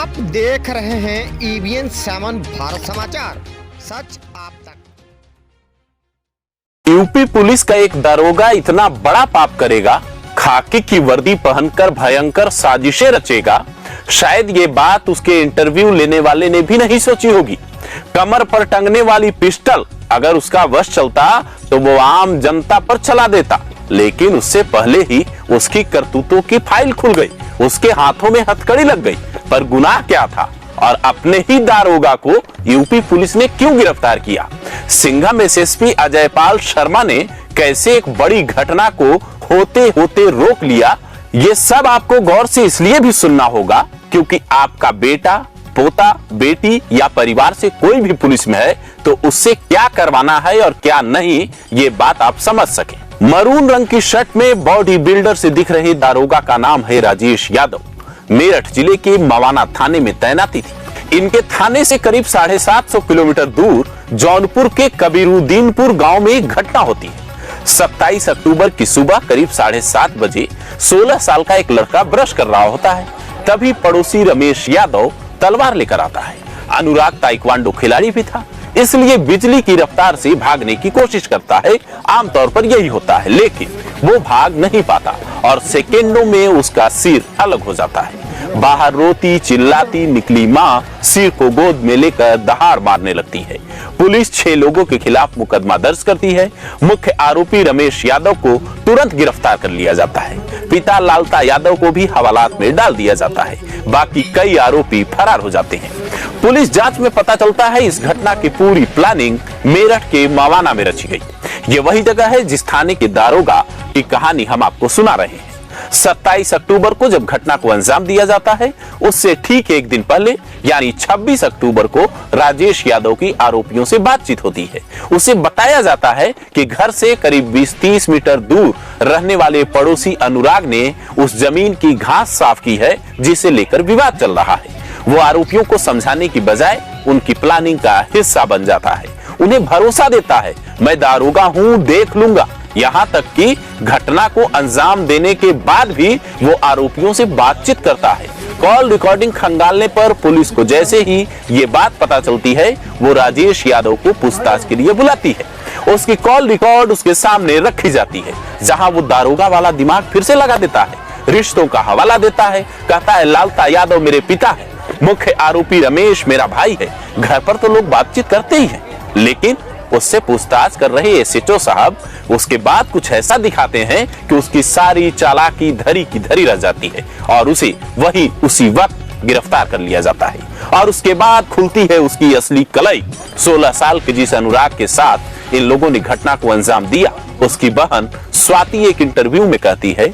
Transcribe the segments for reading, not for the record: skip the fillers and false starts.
आप देख रहे हैं EBN 7 भारत समाचार, सच आप तक। यूपी पुलिस का एक दरोगा इतना बड़ा पाप करेगा, खाकी की वर्दी पहनकर भयंकर साजिशें रचेगा, शायद ये बात उसके इंटरव्यू लेने वाले ने भी नहीं सोची होगी। कमर पर टंगने वाली पिस्टल अगर उसका वश चलता तो वो आम जनता पर चला देता, लेकिन उससे पहले ही उसकी करतूतों की फाइल खुल गई, उसके हाथों में हथकड़ी लग गई। पर गुनाह क्या था और अपने ही दारोगा को यूपी पुलिस ने क्यों गिरफ्तार किया? सिंघम एसएसपी अजयपाल शर्मा ने कैसे एक बड़ी घटना को होते होते रोक लिया? ये सब आपको गौर से इसलिए भी सुनना होगा क्योंकि आपका बेटा, पोता, बेटी या परिवार से कोई भी पुलिस में है तो उससे क्या करवाना है और क्या नहीं, ये बात आप समझ सके। मरून रंग की शर्ट में बॉडी बिल्डर से दिख रहे दारोगा का नाम है राजेश यादव। मेरठ जिले के मवाना थाने में तैनाती थी। इनके थाने से करीब 750 किलोमीटर दूर जौनपुर के कबीरुद्दीनपुर गांव में एक घटना होती है। 27 अक्टूबर की सुबह करीब 7:30 बजे 16 साल का एक लड़का ब्रश कर रहा होता है। तभी पड़ोसी रमेश यादव तलवार लेकर आता है। अनुराग ताइक्वांडो खिलाड़ी भी था, इसलिए बिजली की रफ्तार से भागने की कोशिश करता है। आमतौर पर यही होता है, लेकिन वो भाग नहीं पाता और सेकेंडों में उसका सिर अलग हो जाता है। बाहर रोती चिल्लाती निकली मां सिर को गोद में लेकर दहाड़ मारने लगती है। पुलिस 6 लोगों के खिलाफ मुकदमा दर्ज करती है। मुख्य आरोपी रमेश यादव को तुरंत गिरफ्तार कर लिया जाता है। पिता लालता यादव को भी हवालात में डाल दिया जाता है। बाकी कई आरोपी फरार हो जाते हैं। पुलिस जांच में पता चलता है इस घटना की पूरी प्लानिंग मेरठ के मवाना में रची गई। ये वही जगह है जिस थाने के दारोगा की कहानी हम आपको सुना रहे हैं। 27 अक्टूबर को जब घटना को अंजाम दिया जाता है, उससे ठीक एक दिन पहले यानी 26 अक्टूबर को राजेश यादव की आरोपियों से बातचीत होती है। उसे बताया जाता है कि घर से करीब 20-30 मीटर दूर रहने वाले पड़ोसी अनुराग ने उस जमीन की घास साफ की है जिसे लेकर विवाद चल रहा है। वो आरोपियों को समझाने की बजाय उनकी प्लानिंग का हिस्सा बन जाता है। उन्हें भरोसा देता है, मैं दारोगा हूं, देख लूंगा। यहाँ तक कि घटना को अंजाम देने के बाद भी वो आरोपियों से बातचीत करता है। कॉल रिकॉर्डिंग खंगालने पर पुलिस को जैसे ही ये बात पता चलती है, वो राजेश यादव को पूछताछ के लिए बुलाती है। उसकी कॉल रिकॉर्ड उसके सामने रखी जाती है, जहां वो दारोगा वाला दिमाग फिर से लगा देता है। रिश्तों का हवाला देता है, कहता है लालता यादव मेरे पिता है, मुख्य आरोपी रमेश मेरा भाई है। घर पर तो लोग बातचीत करते ही हैं, लेकिन उससे पूछताछ कर रहे एसएचओ साहब उसके बाद कुछ ऐसा दिखाते हैं कि उसकी सारी चालाकी धरी की धरी रह जाती है और उसे उसी वक्त गिरफ्तार कर लिया जाता है। और उसके बाद खुलती है उसकी असली कलई। 16 साल के जिस अनुराग के साथ इन लोगों ने घटना को अंजाम दिया, उसकी बहन स्वाति एक इंटरव्यू में कहती है,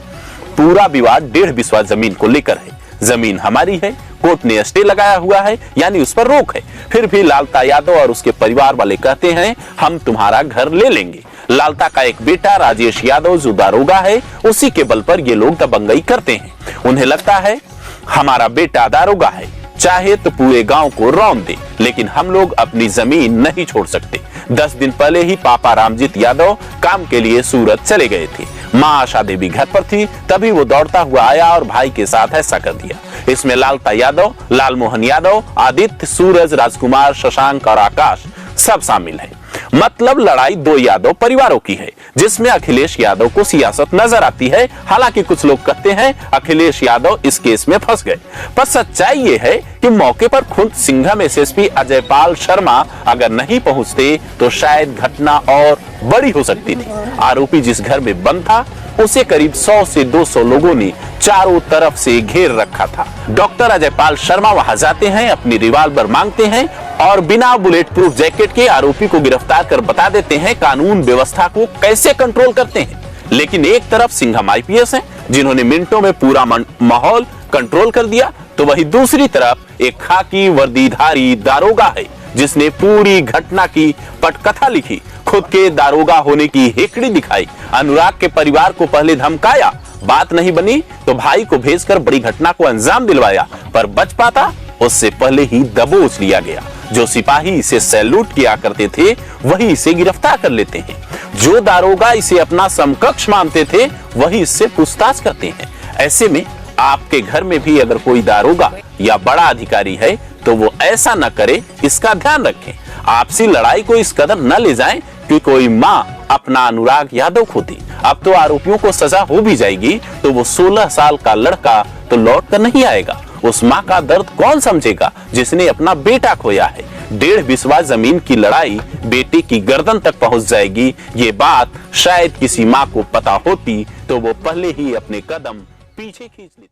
पूरा विवाद 1.5 बिस्वा जमीन को लेकर है। जमीन हमारी है, कोर्ट ने स्टे लगाया हुआ है, यानी उस पर रोक है। फिर भी लालता यादव और उसके परिवार वाले कहते हैं हम तुम्हारा घर ले लेंगे। लालता का एक बेटा राजेश यादव जो दारोगा है, उसी के बल पर ये लोग दबंगई करते हैं। उन्हें लगता है हमारा बेटा दारोगा है, चाहे तो पूरे गांव को रौंद दे, लेकिन हम लोग अपनी जमीन नहीं छोड़ सकते। 10 दिन पहले ही पापा रामजीत यादव काम के लिए सूरत चले गए थे। माँ आशा देवी घर पर थी, तभी वो दौड़ता हुआ आया और भाई के साथ ऐसा कर दिया। इसमें लालता यादव, लालमोहन यादव, आदित्य, सूरज, राजकुमार, शशांक और आकाश सब शामिल हैं। मतलब लड़ाई 2 यादव परिवारों की है, जिसमें अखिलेश यादव को सियासत नजर आती है। हालांकि कुछ लोग कहते हैं अखिलेश यादव इस केस में फंस गए, पर सच्चाई ये है कि मौके पर खुद सिंघम एसएसपी अजयपाल शर्मा अगर नहीं पहुंचते तो शायद घटना और बड़ी हो सकती थी। आरोपी जिस घर में बंद था उसे करीब 100 से 200 लोगों ने चारों तरफ से घेर रखा था। डॉक्टर अजयपाल शर्मा वहां जाते हैं, अपनी रिवाल्वर मांगते हैं और बिना बुलेट प्रूफ जैकेट के आरोपी को गिरफ्तार कर बता देते हैं कानून व्यवस्था को कैसे कंट्रोल करते हैं। लेकिन एक तरफ सिंघम आईपीएस हैं, जिन्होंने मिनटों में पूरा माहौल कंट्रोल कर दिया, तो वही दूसरी तरफ एक खाकी वर्दीधारी दारोगा है, जिसने पूरी घटना की पटकथा लिखी, खुद के दारोगा होने की हेकड़ी दिखाई, अनुराग के परिवार को पहले धमकाया, बात नहीं बनी तो भाई को भेजकर बड़ी घटना को अंजाम दिलवाया, पर बच पाता उससे पहले ही दबोच लिया गया। जो सिपाही इसे सैल्यूट किया करते थे वही इसे गिरफ्तार कर लेते हैं। जो दारोगा इसे अपना समकक्ष मानते थे वही इससे पूछताछ करते हैं। ऐसे में आपके घर में भी अगर कोई दारोगा या बड़ा अधिकारी है तो वो ऐसा न करे, इसका ध्यान रखें। आपसी लड़ाई को इस कदर न ले जाएं कि कोई माँ अपना अनुराग यादव खोती। अब तो आरोपियों को सजा हो भी जाएगी तो वो 16 साल का लड़का तो लौट कर नहीं आएगा। उस माँ का दर्द कौन समझेगा जिसने अपना बेटा खोया है। 1.5 बिस्वा जमीन की लड़ाई बेटे की गर्दन तक पहुंच जाएगी। ये बात शायद किसी माँ को पता होती तो वो पहले ही अपने कदम पीछे खींच लेती।